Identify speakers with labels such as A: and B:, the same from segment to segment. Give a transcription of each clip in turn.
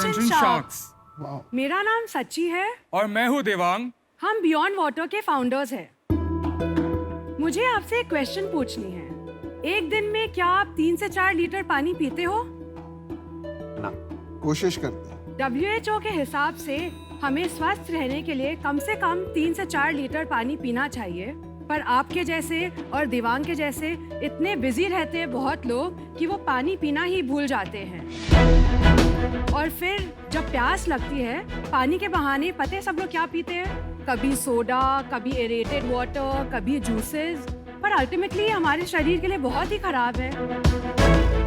A: Attention sharks.
B: मेरा नाम सच्ची है
A: और मैं हूँ देवांग।
B: हम बियॉन्ड वाटर के फाउंडर्स हैं। मुझे आपसे एक क्वेश्चन पूछनी है। एक दिन में क्या आप 3 से 4 लीटर पानी पीते हो?
C: ना, कोशिश करते हैं।
B: WHO के हिसाब से हमें स्वस्थ रहने के लिए कम से कम 3 से 4 लीटर पानी पीना चाहिए, पर आपके जैसे और दिवांग के जैसे इतने बिजी रहते हैं बहुत लोग कि वो पानी पीना ही भूल जाते हैं। और फिर जब प्यास लगती है, पानी के बहाने पता है सब लोग क्या पीते हैं? कभी सोडा, कभी एरेटेड वाटर, कभी जूसेस, पर अल्टीमेटली हमारे शरीर के लिए बहुत ही खराब है।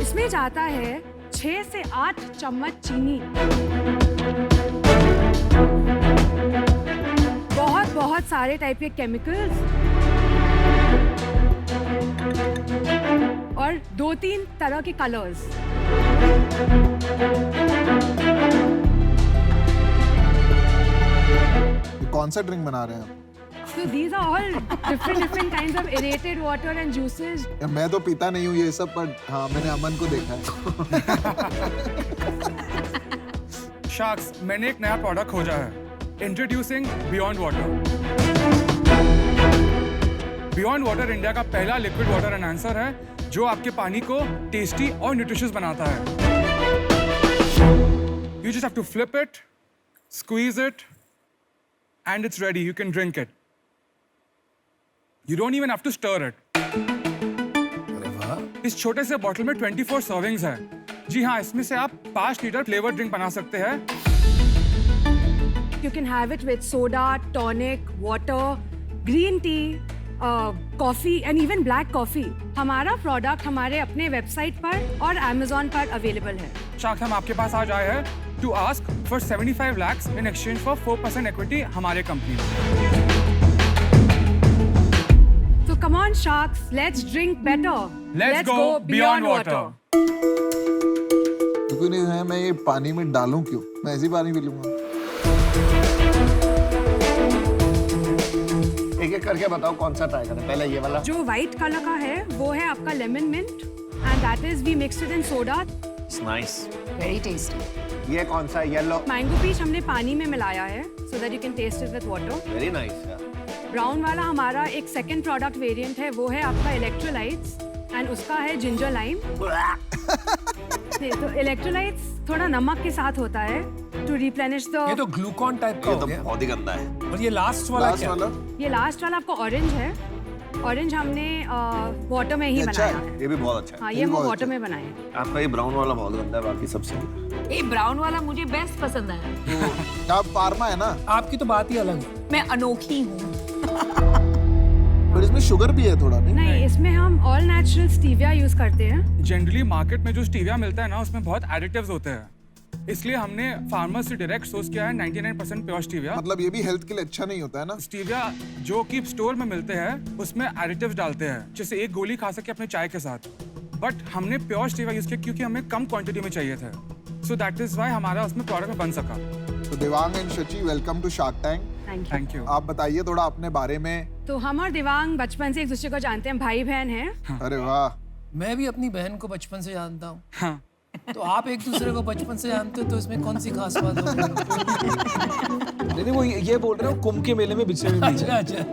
B: इसमें जाता है 6 से 8 चम्मच चीनी, बहुत सारे टाइप के केमिकल्स और 2-3 तरह के कलर्स।
C: कौन सा ड्रिंक बना रहे हैं
B: So these are all different kinds of aerated water and juices.
C: आप? मैं तो पीता नहीं हूँ ये सब, पर हाँ मैंने अमन को देखा है।
A: शार्क्स, मैंने एक नया प्रोडक्ट खोजा है। Introducing beyond water. Beyond water India का पहला लिक्विड वाटर एनहांसर है जो आपके पानी को टेस्टी और न्यूट्रिशियस बनाता है। You just have to flip it, squeeze it, and it's ready. You can drink it. You don't even have to stir it. इस छोटे से बॉटल में 24 सर्विंग्स है। जी हाँ, इसमें से आप 5 लीटर फ्लेवर ड्रिंक बना सकते हैं।
B: You can have it with soda, tonic, water, green tea, coffee and even black coffee. हमारा प्रोडक्ट हमारे अपने वेबसाइट पर और Amazon पर अवेलेबल है।
A: शार्क्स, हम आपके पास आज आए हैं to ask for 75 lakhs in exchange for 4% equity हमारे कंपनी में।
B: So come on sharks, let's drink better.
A: Let's go beyond water.
C: क्यों नहीं है, मैं ये पानी में डालूं क्यों? मैं ऐसी पानी पी लूंगा।
D: एक-एक करके बताओ कौन सा ट्राई करें। पहले ये वाला
B: जो व्हाइट कलर का है वो है आपका lemon mint and that is we mixed it in soda.
D: Nice,
E: very tasty.
D: ये कौन सा येलो?
B: मैंगो पीच हमने पानी में मिलाया है so that you can taste it with water.
D: Very nice.
B: Brown वाला हमारा एक सेकंड प्रोडक्ट वेरिएंट है, वो है आपका इलेक्ट्रोलाइट्स एंड उसका है जिंजर लाइम। तो इलेक्ट्रोलाइट्स थोड़ा नमक के साथ होता है टू रिप्लेनिश द।
F: ये तो ग्लूकॉन टाइप का
D: ये
F: हो
D: तो
F: गया।
D: बहुत ही गंदा है।
F: और ये लास्ट वाला
C: लास्ट
F: क्या?
C: वाला
B: ये लास्ट वाला आपका ऑरेंज है। ऑरेंज हमने वाटर में ही
C: ये अच्छा
B: बनाया
C: है।
B: है।
D: ये भी बहुत अच्छा है।
B: हाँ,
C: ये
B: ये हम
C: बहुत
B: वाटर
C: अच्छा
B: में बनाए हैं।
D: आपका ये ब्राउन वाला बहुत गंदा है, बाकी सबसे
E: ये ब्राउन वाला मुझे बेस्ट पसंद आया।
C: आप फार्मा है ना,
F: आपकी तो बात ही अलग है।
E: मैं अनोखी हूँ।
C: पर इसमें शुगर भी है थोड़ा, नहीं?
B: नहीं, इसमें हम ऑल नेचुरल स्टीविया यूज करते हैं।
A: जनरली मार्केट में जो स्टीविया मिलता है ना, उसमें बहुत एडिटिव्स होते हैं। इसलिए हमने फार्मर से डायरेक्ट सोर्स किया है 99% प्योर स्टीविया।
C: मतलब ये भी हेल्थ के लिए अच्छा नहीं होता है ना?
A: स्टीविया जो कि स्टोर में मिलते हैं उसमें एडिटिव्स डालते हैं, जैसे एक गोली खा सके अपने चाय के साथ। बट हमने प्योर स्टीविया यूज किया क्योंकि हमें कम क्वांटिटी में चाहिए थे। सो दैट इज व्हाई हमारा उसमें प्रोडक्ट में बन सका।
C: तो Devang and Shachi, welcome to Shark Tank.
A: Thank you.
C: आप बताइए थोड़ा अपने बारे में।
B: तो हम और दिवांग बचपन से एक दूसरे को जानते हैं, भाई बहन हैं।
C: अरे वाह,
F: मैं भी अपनी बहन को बचपन से जानता हूँ।
A: हाँ,
F: तो आप एक दूसरे को बचपन से जानते हो तो इसमें कौन सी खास बात हो?
G: नहीं वो ये बोल रहे हो कुंभ के मेले में बिछड़े हुए बीच
F: अच्छा अच्छा।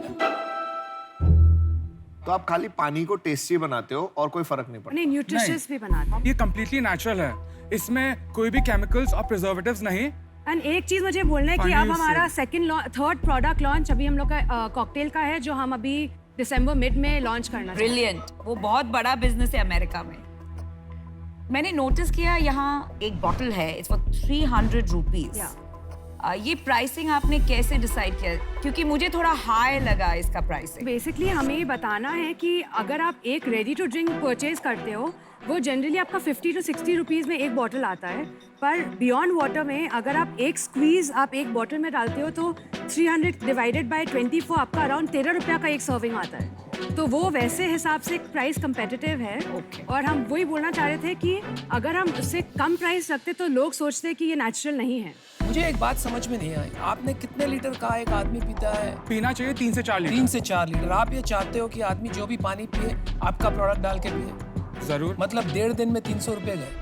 D: तो आप खाली पानी को टेस्टी बनाते हो और कोई फर्क नहीं पड़ता?
B: नहीं, न्यूट्रिशियस भी बनाते हैं।
A: ये कम्प्लीटली नेचुरल है। इसमें कोई भी केमिकल्स और प्रिजर्वेटिव्स नहीं।
B: एंड एक चीज मुझे बोलना है कि
A: पानी
B: अब
A: से-
B: हमारा थर्ड प्रोडक्ट लॉन्च अभी हम लोग का कॉकटेल का है, जो हम अभी दिसंबर मिड में लॉन्च करना चाहते हैं।
E: ब्रिलियंट। वो बहुत बड़ा बिजनेस है अमेरिका में। मैंने नोटिस किया यहाँ एक बॉटल है, इट्स फॉर 300 रुपीज।
B: Yeah.
E: ये प्राइसिंग आपने कैसे डिसाइड किया? क्योंकि मुझे थोड़ा हाई लगा इसका प्राइसिंग।
B: बेसिकली हमें ये बताना है कि अगर आप एक रेडी टू ड्रिंक परचेज करते हो, वो जनरली आपका 50 to 60 रुपीज़ में एक बॉटल आता है। पर बियॉन्ड वाटर में अगर आप एक स्क्वीज़ आप एक बॉटल में डालते हो तो 300 डिवाइडेड बाय 24 आपका अराउंड 13 रुपया का एक सर्विंग आता है। तो वो वैसे हिसाब से प्राइस कंपेटिटिव है। और हम वही बोलना चाह रहे थे कि अगर हम उससे कम प्राइस रखते तो लोग सोचते कि ये नेचुरल नहीं है।
F: मुझे एक बात समझ में नहीं आई, आपने कितने लीटर का एक आदमी पीता है?
A: पीना चाहिए 3 से 4 लीटर।
F: 3 से 4 लीटर। आप ये चाहते हो कि आदमी जो भी पानी पिए आपका प्रोडक्ट डाल के पिए?
A: जरूर।
F: मतलब 1.5 दिन में 300 रुपए गए।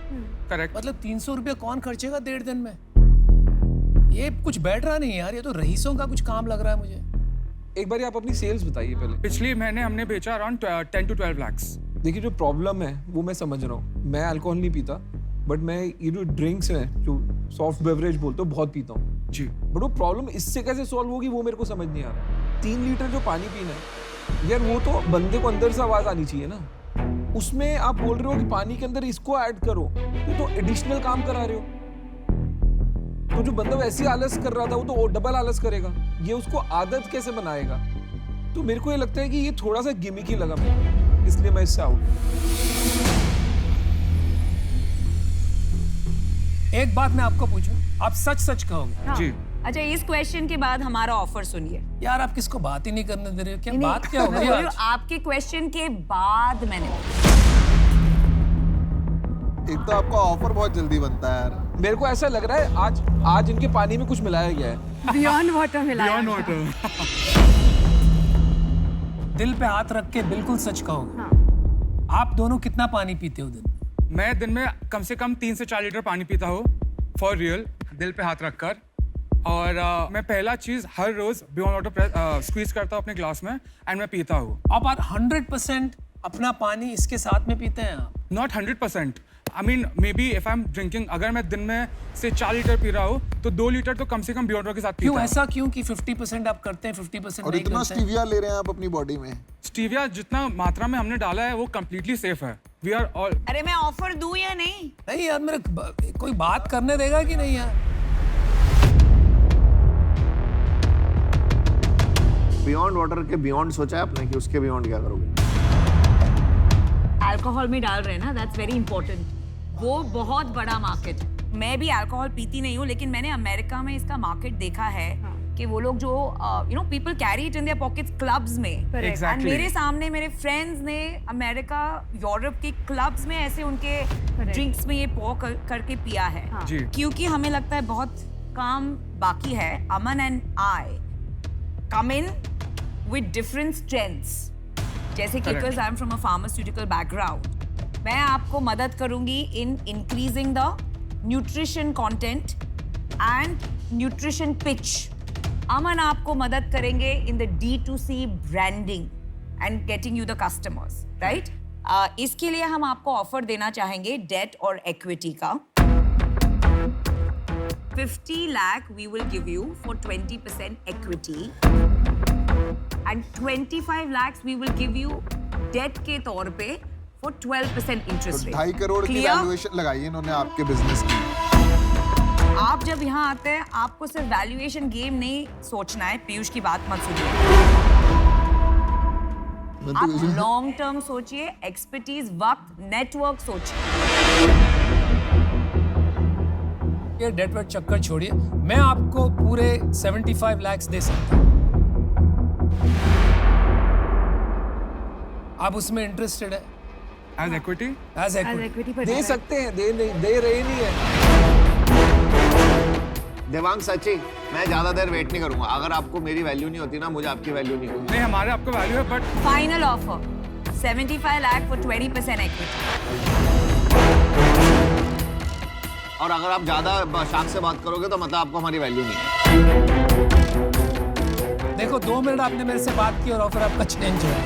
A: करेक्ट।
F: मतलब 300 रुपए कौन खर्चेगा 1.5 दिन में? ये कुछ बैठ रहा नहीं है यार, ये तो रईसों का कुछ काम लग रहा है मुझे।
G: एक बार आप अपनी सेल्स बताइए पहले।
A: पिछले महीने हमने बेचा अराउंड 10 to 12 lakhs।
G: देखिए जो प्रॉब्लम है वो मैं समझ रहा हूँ, मैं अल्कोहल नहीं पीता, बट मैं ये जो ड्रिंक्स हैं जो सॉफ्ट बेवरेज बोलते हो बहुत पीता हूँ
A: जी।
G: बट वो प्रॉब्लम इससे कैसे सॉल्व होगी वो मेरे को समझ नहीं आ रहा। 3 लीटर जो पानी पीना है यार, वो तो बंदे को अंदर से आवाज आनी चाहिए ना। उसमें आप बोल रहे हो कि पानी के अंदर इसको ऐड करो, तो एडिशनल काम करा रहे हो। तो जो बंदा वैसे ही आलस कर रहा था वो तो डबल आलस करेगा, ये उसको आदत कैसे बनाएगा। तो मेरे को ये लगता है कि ये थोड़ा सा गिमिकी लगा मुझे, इसलिए मैं इससे आउट।
F: एक बात मैं आपको पूछूं, आप सच सच कहोगे?
A: जी।
E: अच्छा, इस क्वेश्चन के बाद हमारा ऑफर सुनिए।
F: यार आप किसको बात ही नहीं करने दे रहे हो, क्या
E: नहीं,
F: बात क्या हो
E: मैं
F: गई
E: बोल रही
F: आज?
E: हूँ, आपके क्वेश्चन के बाद मैंने
C: एक तो आपका ऑफर बहुत जल्दी बनता है यार।
G: मेरे को ऐसा लग रहा है आज इनके पानी में कुछ मिलाया गया है।
B: बियॉन्ड वाटर मिलाया
A: Beyond
B: था।
A: water।
F: दिल पे हाथ रख के बिल्कुल सच कहोगे?
B: हाँ।
F: आप दोनों कितना पानी पीते हो दिन में?
A: मैं दिन में कम से कम 3 से 4 लीटर पानी पीता हूँ, फॉर रियल, दिल पे हाथ रखकर। और मैं पहला चीज हर रोज बियॉन्ड वाटर स्क्वीज करता हूँ अपने ग्लास में एंड मैं पीता हूँ।
F: आप 100% अपना पानी इसके साथ में पीते हैं आप?
A: Not 100%। I mean may be if I am drinking, अगर मैं दिन में से 4 लीटर पी रहा हूँ तो 2 लीटर तो कम से कम बियॉन्ड वाटर के साथ पीता
F: क्यों
A: हूँ।
F: ऐसा क्यों कि 50% आप करते हैं 50%
C: और
F: नहीं
C: इतना
F: करते हैं?
C: स्टीविया ले रहे हैं आप अपनी बॉडी में।
A: स्टीविया जितना मात्रा में हमने डाला है वो कम्प्लीटली सेफ है। We are all.
E: अरे मैं ऑफर दूं या नहीं?
F: नहीं यार, मेरे कोई बात करने देगा कि नहीं यार?
D: बियॉन्ड वाटर के बियॉन्ड सोचा है आपने कि उसके बियॉन्ड क्या करोगे?
E: अल्कोहल में डाल रहे हैं ना, दैट्स वेरी इंपॉर्टेंट। वो बहुत बड़ा मार्केट है। मैं भी अल्कोहल पीती नहीं हूँ, लेकिन मैंने अमेरिका में इसका मार्केट देखा है कि वो लोग जो people carry it in their pockets clubs में।
B: Correct.
A: Exactly.
E: And मेरे सामने मेरे फ्रेंड्स ने अमेरिका यूरोप के क्लब्स में ऐसे उनके ड्रिंक्स में ये पॉ करके पिया है।
B: हाँ।
A: जी।
E: क्योंकि हमें लगता है बहुत काम बाकी है। Aman and I come in with different strengths, जैसे कि
A: Correct.
E: because I'm from a pharmaceutical background, मैं आपको मदद करूंगी in increasing the nutrition content and nutrition pitch. अमन आपको मदद करेंगे in the D2C branding and getting you the customers, right? इसके लिए हम आपको ऑफर देना चाहेंगे डेट और इक्विटी का। 50 lakh we will give you for 20% equity and 25 lakhs we will give you debt के तौर पे for 12% interest
C: तो
E: rate।
C: 2.5 करोड़ की
E: Clear?
C: वैल्यूएशन लगाई है इन्होंने आपके बिजनेस की।
E: आप जब यहाँ आते हैं आपको सिर्फ वैल्यूएशन गेम नहीं सोचना है। पीयूष की बात मत सुनिए,
C: मैं
E: आप
C: तो
E: लॉन्ग टर्म सोचिए, एक्सपर्टीज, वक्त, नेटवर्क सोचिए।
F: ये डेट वेट चक्कर छोड़िए, मैं आपको पूरे 75 लाख दे सकता हूँ। आप उसमें इंटरेस्टेड है?
A: As equity.
F: As
B: As
F: equity
B: equity पर
G: दे
B: direct-
G: सकते हैं, दे रहे नहीं है।
D: देवांग सच्ची, मैं ज्यादा देर वेट नहीं करूंगा। अगर आपको मेरी वैल्यू नहीं होती ना, मुझे आपकी वैल्यू नहीं होगी।
A: नहीं, हमारे आपको वैल्यू है but
E: final offer 75 lakh for 20% equity।
D: और अगर आप ज्यादा शाख से बात करोगे तो मतलब आपको हमारी वैल्यू नहीं है।
F: देखो 2 मिनट आपने मेरे से बात की और ऑफर आपका चेंज हुआ।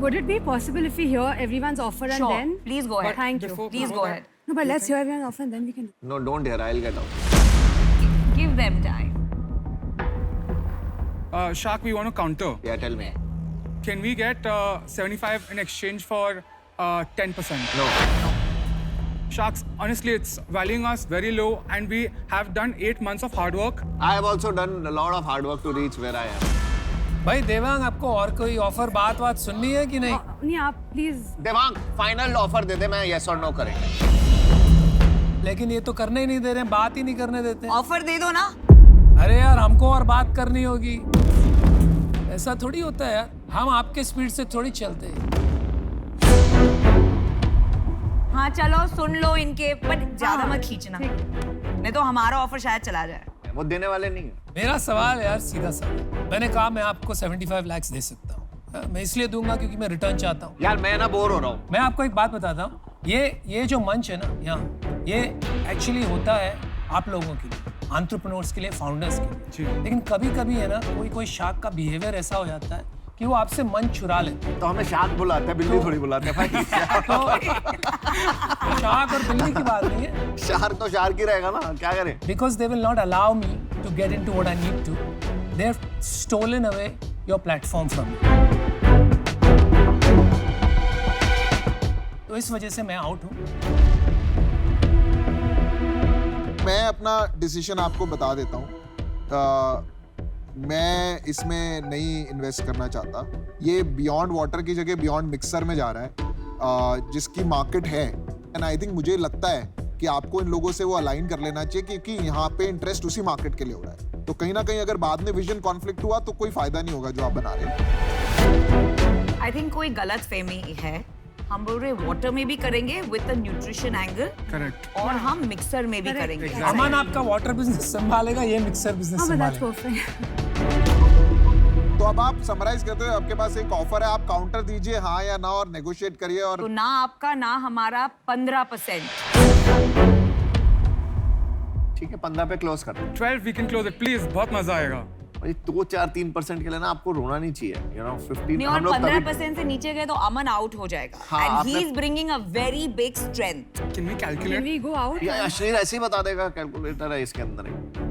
B: Would it be possible if we hear everyone's offer and
E: Sure,
B: then?
E: please go ahead.
B: Thank you.
A: Before-
E: Please go ahead.
B: No, but let's hear everyone's offer and then we can.
D: No don't hear, I will get out.
E: Give them time.
A: Shark, we want to counter.
D: या tell me.
A: Can we get 75 in exchange for 10%?
D: No.
A: Sharks, honestly, it's valuing us very low, and we have done 8 months of hard work.
D: I have also done a lot of hard work to reach where I am.
F: भाई देवांग, आपको और कोई offer बात सुननी है कि नहीं?
B: नहीं आप प्लीज
D: देवांग, फाइनल ऑफर दे दे, मैं यस और नो करेंगे।
F: लेकिन ये तो करने ही नहीं दे रहे हैं, बात ही नहीं करने देते हैं।
E: ऑफर दे दो ना।
F: अरे यार, हमको और बात करनी होगी। ऐसा थोड़ी होता है यार, हम आपके स्पीड से थोड़ी चलते हैं।
E: हाँ चलो सुन लो इनके, बट ज्यादा मत खींचना, नहीं तो हमारा ऑफर शायद चला जाए।
D: वो देने वाले नहीं है।
F: मेरा सवाल यार सीधा सा, मैंने कहा मैं आपको 75 लाख दे सकता हूँ। मैं इसलिए दूंगा क्योंकि मैं रिटर्न चाहता हूँ।
D: यार मैं ना बोर हो रहा हूँ।
F: मैं आपको एक बात बताता हूँ, ये जो मंच है ना यहाँ, ये एक्चुअली होता है आप लोगों के लिए, एंटरप्रेन्योर्स के लिए, फाउंडर्स के
A: जी।
F: लिए। लेकिन कभी कभी है ना, कोई कोई शार्क का बिहेवियर ऐसा हो जाता है कि वो आपसे मन चुरा लेते हैं।
D: तो हमें शार्क बुलाते हैं, बिल्ली थोड़ी बुलाते हैं भाई।
F: तो शार्क और बिल्ली की बात नहीं है,
D: शार्क तो शार्क ही रहेगा ना, क्या करें?
F: because they will not allow me to get into what I need to. They have stolen away your platform from me. तो इस वजह से मैं आउट हूँ।
C: मैं अपना डिसीजन आपको बता देता हूँ। मैं इसमें नहीं इन्वेस्ट करना चाहता। ये बियॉन्ड वाटर की जगह बियॉन्ड मिक्सर में जा रहा है, जिसकी मार्केट है। एंड आई थिंक मुझे लगता है कि आपको इन लोगों से वो अलाइन कर लेना चाहिए, क्योंकि यहाँ पे इंटरेस्ट उसी मार्केट के लिए हो रहा है। तो कहीं ना कहीं अगर बाद में विजन कॉन्फ्लिक्ट हुआ तो कोई फायदा नहीं होगा जो आप बना रहे हैं।
E: आई थिंक कोई गलत फहमी है। हम बोल रहे वाटर में भी करेंगे with the nutrition angle,
A: correct.
E: और हम मिक्सर में भी
B: Correct.
E: करेंगे।
F: अमन आपका वाटर बिजनेस संभालेगा, ये mixer business
B: Oh, but that's
F: संभालेगा।
B: perfect.
C: तो अब आप समराइज करते हो, आपके पास एक ऑफर है, आप काउंटर दीजिए हाँ या ना और नेगोशिएट करिए। और
E: तो ना आपका ना हमारा 15%।
D: ठीक है, 15 पे क्लोज कर दो।
A: 12 we can close it please, बहुत मजा आएगा।
D: भाई 2-4-3% के लिए ना आपको रोना नहीं चाहिए, यू नो 15
E: नहीं, और 15% से नीचे गए तो अमन आउट हो जाएगा।
D: हाँ,
E: एंड ही
D: आपने-
E: is bringing a very big strength.
A: Can we
B: Can
A: calculate?
B: we go out?
D: या अश्विन ऐसे ही बता देगा, कैलकुलेटर है इसके अंदर।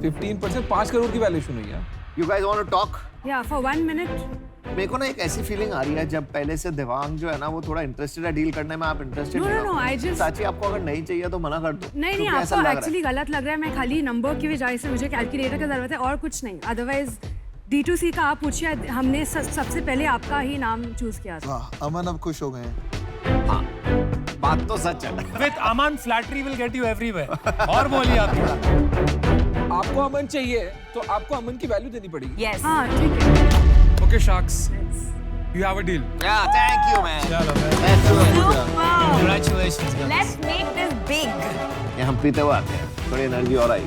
G: 15% 5 करोड़ की वैल्यूएशन हुई है।
D: You guys want to talk?
B: Yeah, for 1 minute.
D: मेरे को ना एक ऐसी फीलिंग आ रही है, जब पहले से देवांग जो है ना वो थोड़ा इंटरेस्टेड है डील करने में, आप इंटरेस्टेड
B: No,
D: नहीं
B: no,
D: हो।
B: no, I just-
D: चाची आपको अगर नहीं चाहिए तो मना कर दो।
B: नहीं नहीं,
D: क्योंकि ऐसा
B: आपको
D: लग रहा है।
B: एक्चुअली गलत लग रहा है। मैं खाली नंबर की वजह से मुझे कैलकुलेटर की जरूरत है और कुछ नहीं। अदरवाइज D2C का आप पूछिए, हमने सबसे पहले आपका ही नाम चूज किया था।
C: वाह, अमन अब खुश हो गए हैं।
D: बात तो सच है।
F: With Aman, flattery will get you everywhere. और बोलिए आप थोड़ा।
G: आपको अमन चाहिए तो आपको अमन की वैल्यू देनी पड़ेगी।
E: यस।
B: हाँ ठीक है।
A: Okay sharks, you have a deal.
D: या थैंक यू मैन।
F: चलो man.
D: Let's do it.
E: Super.
F: Congratulations guys.
E: Let's make this big.
D: ये हम पीते हुए आते हैं, थोड़ी एनर्जी और आई।